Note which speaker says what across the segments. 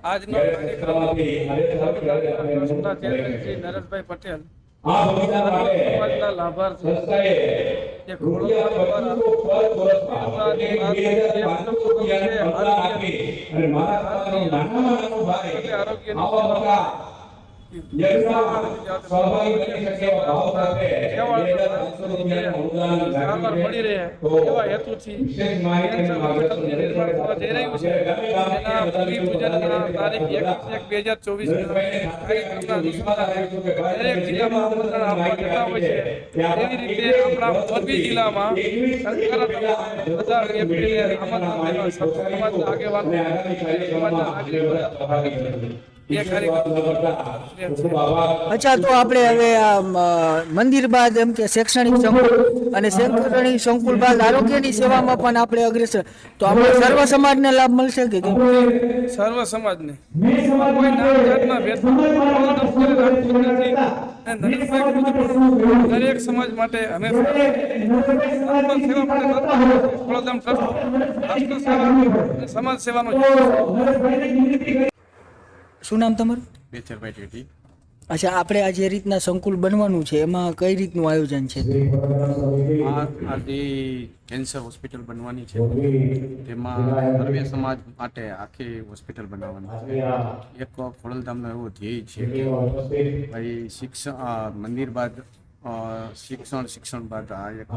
Speaker 1: આજનો કાર્યક્રમ ટ્રસ્ટના ચેરમેન શ્રી નરેશભાઈ પટેલ સમાજના લાભાર્થી એક મળી રહે એવા હેતુથી તારીખ 21/1/2024 દરેક જિલ્લામાં આમંત્રણ આપવા જતા હોય છે. એવી રીતે આપણા મોરબી જિલ્લામાં એપ્રિલે આમંત્રણ સમાજના આગેવાનો સમાજના નાગરિકો
Speaker 2: અચ્છા, તો આપણે હવે મંદિર બાદ એમ કે શૈક્ષણિક સંકુલ અને શૈક્ષણિક સંકુલ બાદ આરોગ્યની સેવામાં પણ આપણે અગ્રેસર, તો આપણે સર્વ સમાજને લાભ મળશે કે
Speaker 1: સર્વ સમાજને કોઈ નામ જાતના દરેક સમાજ માટે હંમેશા સમાજ સેવાનો.
Speaker 2: શું નામ તમારું?
Speaker 3: બેચરભાઈ ટેટી.
Speaker 2: અચ્છા, આપણે આ જે રીતના સંકુલ બનવાનું છે એમાં કઈ રીતનું આયોજન છે?
Speaker 3: આ જે કેન્સર હોસ્પિટલ બનવાની છે તેમાં સર્વે સમાજ માટે આખી હોસ્પિટલ બનાવવાની છે. એક ખોડલધામનો એવો ધ્યેય છે કે ભાઈ શિક્ષણ મંદિર બાદ શિક્ષણ બાદ આ એક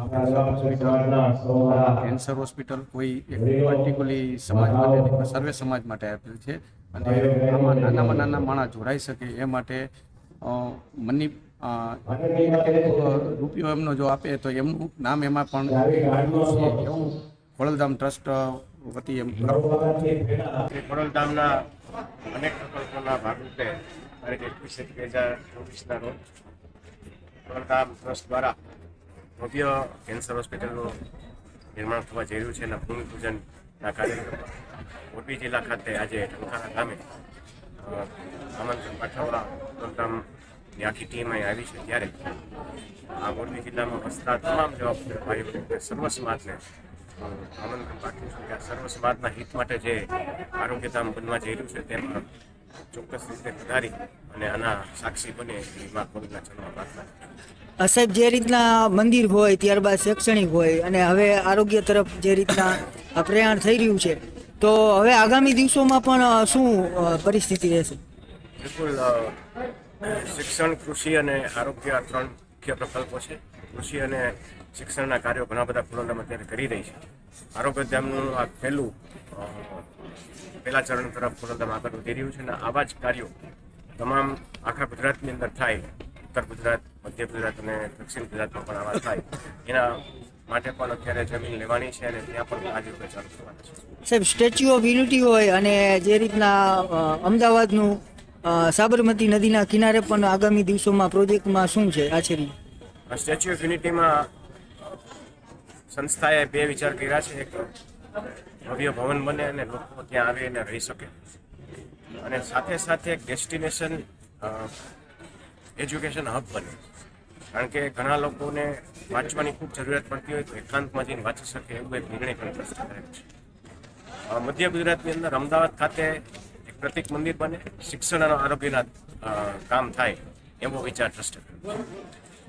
Speaker 3: કેન્સર હોસ્પિટલ કોઈ એક પર્ટિક્યુલરલી સમાજ માટે સર્વે સમાજ માટે આપેલ છે અને આમાં નાનામાં નાના માણસ જોડાઈ શકે એ માટે મની રૂપિયો એમનો જો આપે તો એમનું નામ એમાં પણ એવું ખોડલધામ ટ્રસ્ટ વતી એમ
Speaker 4: ખોડલધામના અનેક પ્રકલ્પોના ભાગરૂપે તારીખ 21/1/2024 રોજ ખોડલધામ ટ્રસ્ટ દ્વારા ભવ્ય કેન્સર હોસ્પિટલનું નિર્માણ થવા જઈ રહ્યું છે અને ભૂમિપૂજનના કાર્યક્રમમાં મોરબી જિલ્લા ખાતે આજે ઢંકારા ગામે આમંત્રણ પાઠવવા ખોડલધામની આખી ટીમ અહીં આવી છે. ત્યારે આ મોરબી જિલ્લામાં વસતા તમામ જવાબદાર ભાઈઓ સર્વ સમાજને આમંત્રણ પાઠવું છું કે આ સર્વ સમાજના હિત માટે જે આરોગ્યધામ બનવા જઈ રહ્યું છે તેમાં ચોક્કસ રીતે વધારી અને આના સાક્ષી બને એવી મા ખોડલના ચરણોમાં પ્રાર્થના.
Speaker 2: સાહેબ, જે રીતના મંદિર હોય ત્યારબાદ શૈક્ષણિક હોય અને હવે આરોગ્ય તરફ જે રીતના પ્રયાણ થઈ રહ્યું છે, તો હવે આગામી દિવસોમાં પણ શું પરિસ્થિતિ રહેશે?
Speaker 4: બિલકુલ, શિક્ષણ, કૃષિ અને આરોગ્ય આ 3 મુખ્ય પ્રકલ્પો છે. કૃષિ અને શિક્ષણના કાર્યો ઘણા બધા ખોડલધામ અત્યારે કરી રહી છે. આરોગ્યધામનું આ પહેલા ચરણ તરફ ખોડલધામ આગળ વધી રહ્યું છે અને આવા જ કાર્યો તમામ આખા ગુજરાતની અંદર થાય. ઉત્તર ગુજરાત, મધ્ય ગુજરાત અને દક્ષિણ ગુજરાતમાં પણ આવા થાય એના માટે પણ અત્યારે જમીન લેવાની છે અને ત્યાં પણ આજે ચાલુ થવાની છે.
Speaker 2: સાહેબ, સ્ટેચ્યુ ઓફ યુનિટી હોય અને જે રીતના અમદાવાદનું સાબરમતી નદીના કિનારે પણ આગામી દિવસોમાં પ્રોજેક્ટમાં શું છે આચરી?
Speaker 4: સ્ટેચ્યુ ઓફ યુનિટીમાં સંસ્થાએ 2 વિચાર કર્યા છે. એક ભવ્ય ભવન બને અને લોકો ત્યાં આવે અને રહી શકે અને સાથે સાથે એક ડેસ્ટિનેશન એજ્યુકેશન હબ બને. કારણ કે ઘણા લોકોને વાંચવાની ખૂબ જરૂરિયાત પડતી હોય તો એકાંતમાં જઈને વાંચી શકે એવું એક નિર્ણય પણ ટ્રસ્ટે કરેલો છે. મધ્ય ગુજરાતની અંદર અમદાવાદ ખાતે એક પ્રતિક મંદિર બને, શિક્ષણ અને આરોગ્યના કામ થાય એવો વિચાર ટ્રસ્ટે કર્યો છે.